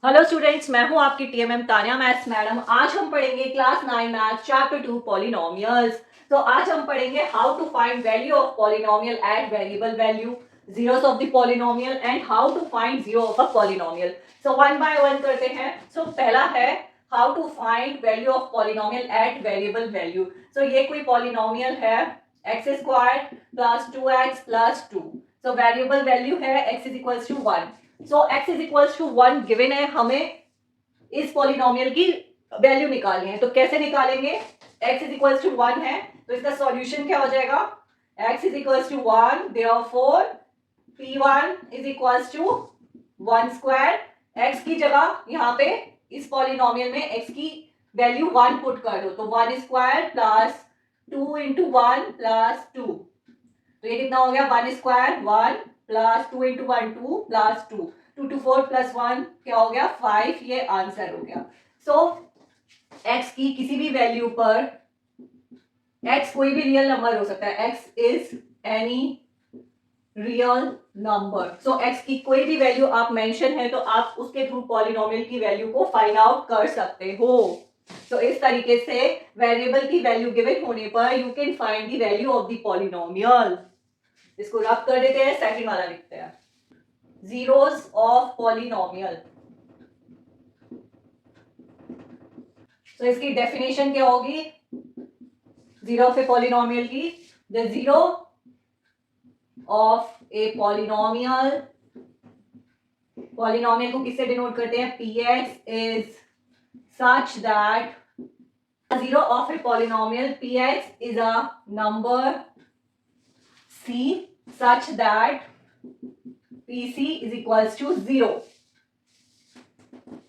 Hello students, मैं हूं आपकी टीएमएम तानिया मैथ्स मैडम। आज हम पढ़ेंगे क्लास 9 मैथ चैप्टर 2 पॉलिनोमियल्स। तो आज हम पढ़ेंगे how to find value of polynomial at variable value, zeros of the polynomial and how to find zero of a polynomial. So one by one करते हैं। So पहला है how to find value of polynomial at variable value. So ये कोई polynomial है x square plus 2x plus 2। So variable value है x is equals to 1। So x is equals to 1 given है, हमें इस पॉलिनोमियल की वैल्यू निकालनी है। तो कैसे निकालेंगे? x इज इक्वल्स टू 1 है तो इसका सॉल्यूशन क्या हो जाएगा? x is equals to 1, therefore p1 is equals to 1 square. x की जगह यहाँ पे इस पॉलिनोमियल में x की वैल्यू 1 पुट कर दो, तो 1 स्क्वायर प्लस 2 इंटू 1 प्लस 2। तो ये कितना हो गया? 1 square 1 plus 2 into 1 2 plus 2, 2 two 4 plus 1 क्या हो गया? 5। ये आंसर हो गया। सो x की किसी भी वैल्यू पर, x कोई भी रियल नंबर हो सकता है, x is any real number. So x की कोई भी वैल्यू आप मेंशन है तो आप उसके थ्रू पॉलिनोमियल की वैल्यू को फाइंड आउट कर सकते हो। तो इस तरीके से वेरिएबल की वैल्यू गिवन होने पर you can find the value of the polynomial. इसको रब कर देते हैं, सेकंड वाला लिखते हैं, जीरोस ऑफ पॉलिनोमियल। तो इसकी डेफिनेशन क्या होगी जीरो ऑफ ए पॉलिनोमियल की? The zero of a polynomial, polynomial को किससे डिनोट करते हैं? px is such that zero of a polynomial px is a number c such that pc is equals to 0।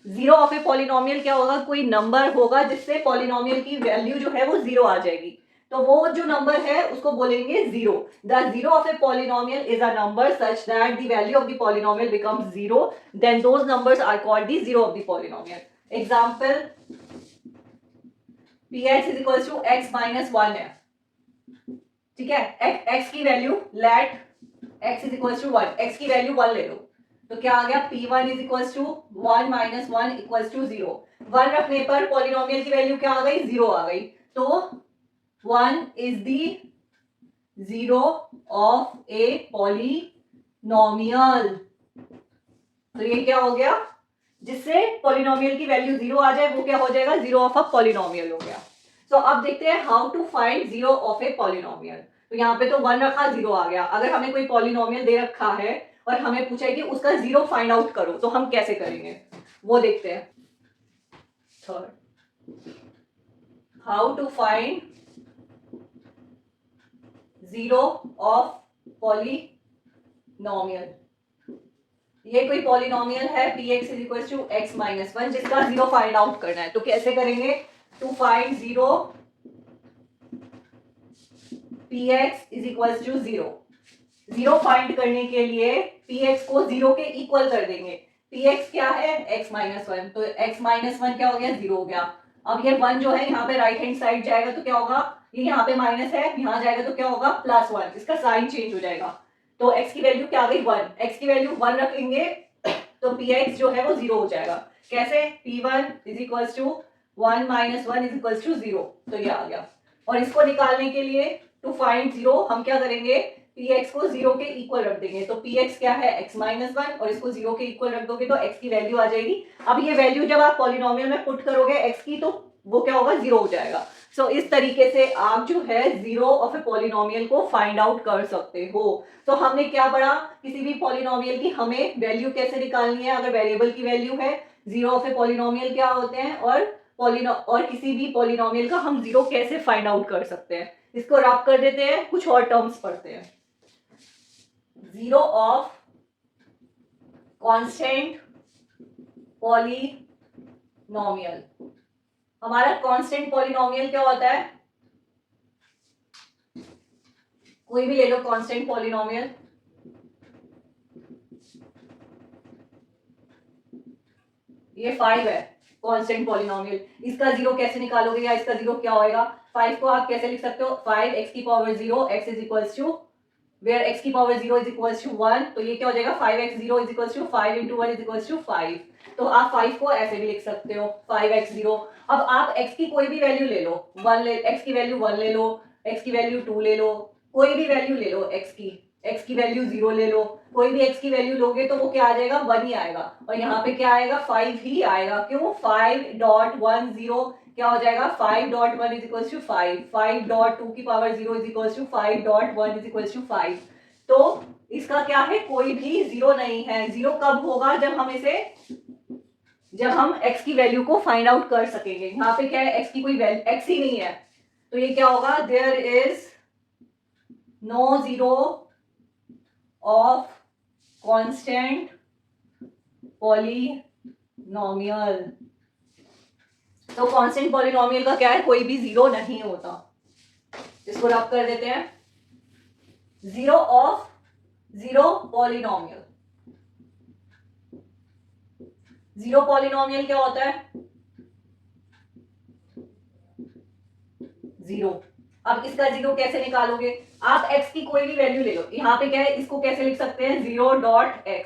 Zero of a polynomial क्या होगा? कोई number होगा जिससे polynomial की वैल्यू जो है वो जीरो आ जाएगी, तो वो जो नंबर है उसको बोलेंगे zero. The zero of a polynomial is a number such that the value of the polynomial becomes zero, then those numbers are called the zero of the polynomial. Example, px is equals to x minus 1 है, ठीक है। x की value let x is equals to 1, x की value 1 ले लो, तो क्या आ गया? p1 is equals to 1 minus 1 equals to 0। 1 रखने पर पॉलिनोमियल की वैल्यू क्या आ गई? 0 आ गई। तो 1 is the zero of a polynomial. तो ये क्या हो गया? जिससे पॉलिनोमियल की वैल्यू 0 आ जाए वो क्या हो जाएगा? जीरो ऑफ अ पॉलिनोमियल हो गया। तो अब देखते हैं how to find zero of a polynomial. तो यहाँ पे तो 1 रखा, 0 आ गया। अगर हमें कोई पॉलिनोमियल दे रखा है और हमें पूछा है कि उसका जीरो फाइंड आउट करो, तो हम कैसे करेंगे वो देखते हैं। Third, how to find zero of polynomial. ये कोई पॉलिनोमियल है px is equal to x minus 1 जिसका जीरो फाइंड आउट करना है। तो कैसे करेंगे? To find zero px is equal to 0। Zero find करने के लिए px को 0 के इक्वल कर देंगे। px क्या है? x माइनस 1, तो x माइनस 1 क्या हो गया? 0 हो गया। अब ये 1 जो है यहाँ पे राइट हैंड साइड जाएगा तो क्या होगा? ये यहाँ पे माइनस है, यहाँ जाएगा तो क्या होगा? प्लस 1। इसका साइन चेंज हो जाएगा। तो x की वैल्यू क्या आ गई? 1। x की वैल्यू 1 रखेंगे तो px जो है वो 0 हो जाएगा। कैसे? p1 is equal to 1 minus 1 is equal to 0। तो ये आ गया। और इसको निकालने के लिए टू फाइंड जीरो हम क्या करेंगे? px को 0 के इक्वल रख देंगे। तो px क्या है? x माइनस 1, और इसको 0 के इक्वल रख दोगे तो x की वैल्यू आ जाएगी। अब ये वैल्यू जब आप पॉलिनोमियल में पुट करोगे x की, तो वो क्या होगा? 0 हो जाएगा। सो इस तरीके से आप जो है जीरो ऑफ ए पॉलिनोमियल को फाइंड आउट कर सकते हो। तो हमने क्या पढ़ा? किसी भी पॉलिनोमियल की हमें वैल्यू कैसे निकालनी है। अगर वेरिएबल की वैल्यू है, जीरो ऑफ ए पॉलिनोमियल क्या होते हैं, और किसी भी पॉलिनोमियल का हम जीरो कैसे फाइंड आउट कर सकते हैं। इसको रब कर देते हैं, कुछ और टर्म्स पढ़ते हैं। Zero of constant polynomial. हमारा कांस्टेंट पॉलिनोमियल क्या होता है? कोई भी ले लो कांस्टेंट पॉलिनोमियल। ये 5 है कांस्टेंट पॉलिनोमियल। इसका जीरो कैसे निकालोगे, या इसका जीरो क्या होएगा? 5 को आप कैसे लिख सकते हो? 5 x की power 0, x is equals to where x की पावर 0 इज इक्वल्स टू 1, तो ये क्या हो जाएगा 5x0 is equals to 5 into 1 is equals to 5। तो आप 5 को ऐसे भी लिख सकते हो 5x0। अब आप x की कोई भी वैल्यू ले लो, x की वैल्यू 1 ले लो, x की वैल्यू 2 ले लो, कोई भी वैल्यू ले लो x की वैल्यू 0 ले लो, कोई भी x की वैल्यू लोगे तो वो क्या आ जाएगा 1 ही आएगा, और यहाँ पे क्या आएगा 5 ही आएगा। क्यों 5.10 क्या हो जाएगा 5.1 इज इक्वल्स टू 5, 5.2 की power 0 is equals to 5.1 is equals to 5। तो इसका क्या है कोई भी जीरो नहीं है। जीरो कब होगा जब हम x की वैल्यू को फाइंड आउट कर सकेंगे। यहाँ पे क्या है x की कोई वैल्यू x ही नहीं है, तो ये क्या होगा there is no zero of constant polynomial. तो कांस्टेंट पॉलिनोमियल का क्या है कोई भी जीरो नहीं होता। इसको रब कर देते हैं, zero of zero polynomial. Zero polynomial क्या होता है जीरो। अब इसका जीरो कैसे निकालोगे, आप x की कोई भी वैल्यू ले लो, यहाँ पे क्या है इसको कैसे लिख सकते हैं 0.x,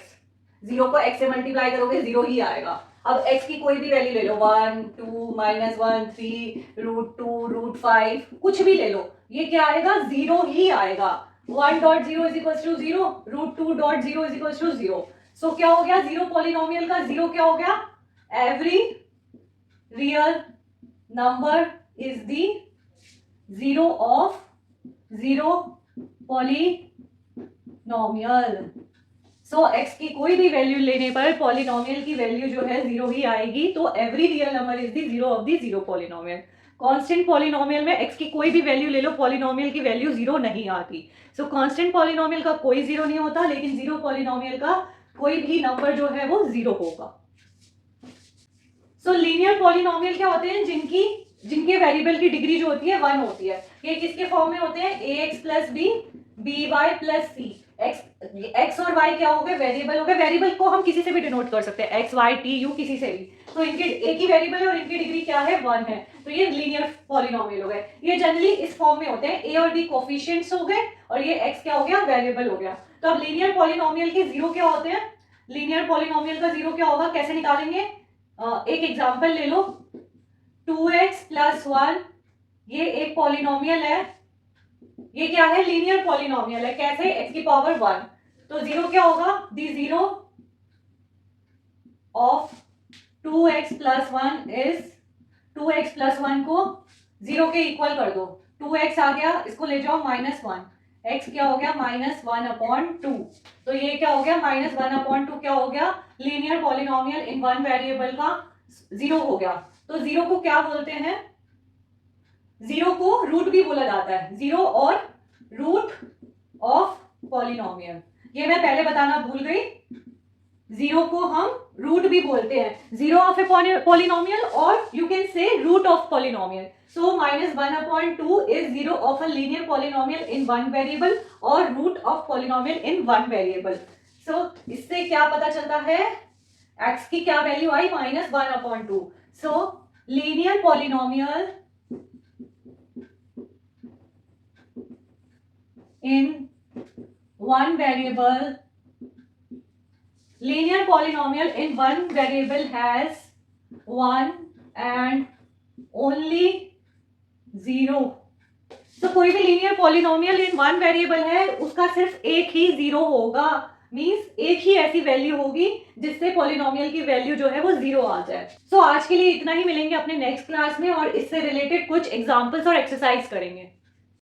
जीरो को x से मल्टीप्लाई करोगे जीरो ही आएगा। अब x की कोई भी वैल्यू ले लो 1 2 -1 3 √2 √5 कुछ भी ले लो, ये क्या आएगा जीरो ही आएगा। 1.0 is equals to 0, √2.0 is equals to 0। So क्या हो गया जीरो पॉलिनोमियल का जीरो क्या हो गया, every real number is the zero of zero polynomial. So x की कोई भी वैल्यू लेने पर पॉलिनोमियल की वैल्यू जो है जीरो ही आएगी। तो every real number is the zero of the zero polynomial. Constant polynomial में x की कोई भी वैल्यू ले लो, पॉलिनोमियल की वैल्यू जीरो नहीं आती। सो कांस्टेंट पॉलिनोमियल का कोई जीरो नहीं होता, लेकिन जीरो पॉलिनोमियल का कोई भी नंबर जो है वो जीरो होगा। सो लीनियर पॉलिनोमियल क्या होते हैं, जिनके वेरिएबल की डिग्री जो होती है 1 होती है। ये किसके फॉर्म में होते हैं, ax plus B by plus C. x और y क्या हो गए वेरिएबल हो गए। वेरिएबल को हम किसी से भी डिनोट कर सकते हैं, x y t u किसी से भी। तो इनके एक ही वेरिएबल है और इनकी डिग्री क्या है 1 है, तो ये लीनियर पॉलिनोमियल हो गए। ये जनरली इस फॉर्म में होते हैं, a और b कोफिशिएंट्स हो गए और ये x क्या हो गया वेरिएबल हो गया। तो अब लीनियर पॉलिनोमियल के जीरो क्या होते हैं, लीनियर पॉलिनोमियल का जीरो क्या होगा कैसे निकालेंगे। एक एग्जांपल ले लो 2x प्लस 1, ये एक पॉलिनोमियल है, ये क्या है लीनियर पॉलिनोमियल है। कैसे, x की पावर 1। तो जीरो क्या होगा, the zero of 2x plus 1 is 2x plus 1 को जीरो के इक्वल कर दो, 2x आ गया, इसको ले जाओ -1, x क्या हो गया -1/2। तो ये क्या हो गया -1/2 क्या हो गया linear polynomial in one variable का जीरो हो गया। तो जीरो को क्या बोलते हैं, जीरो को रूट भी बोला जाता है, जीरो और रूट ऑफ पॉलिनोमियल। ये मैं पहले बताना भूल गई, जीरो को हम रूट भी बोलते हैं, जीरो ऑफ ए पॉलिनोमियल और you can say root of polynomial. So -1/2 is zero of a linear polynomial in one variable और root of polynomial in one variable. So इससे क्या पता चलता है, x की क्या वैल्यू आई -1/2। So linear polynomial in one variable, linear polynomial in one variable has one and only zero। तो कोई भी linear polynomial in one variable है, उसका सिर्फ एक ही जीरो होगा, मींस एक ही ऐसी वैल्यू होगी जिससे पॉलिनोमियल की वैल्यू जो है वो जीरो आ जाए। सो आज के लिए इतना ही, मिलेंगे अपने नेक्स्ट क्लास में और इससे रिलेटेड कुछ एग्जांपल्स और एक्सरसाइज करेंगे।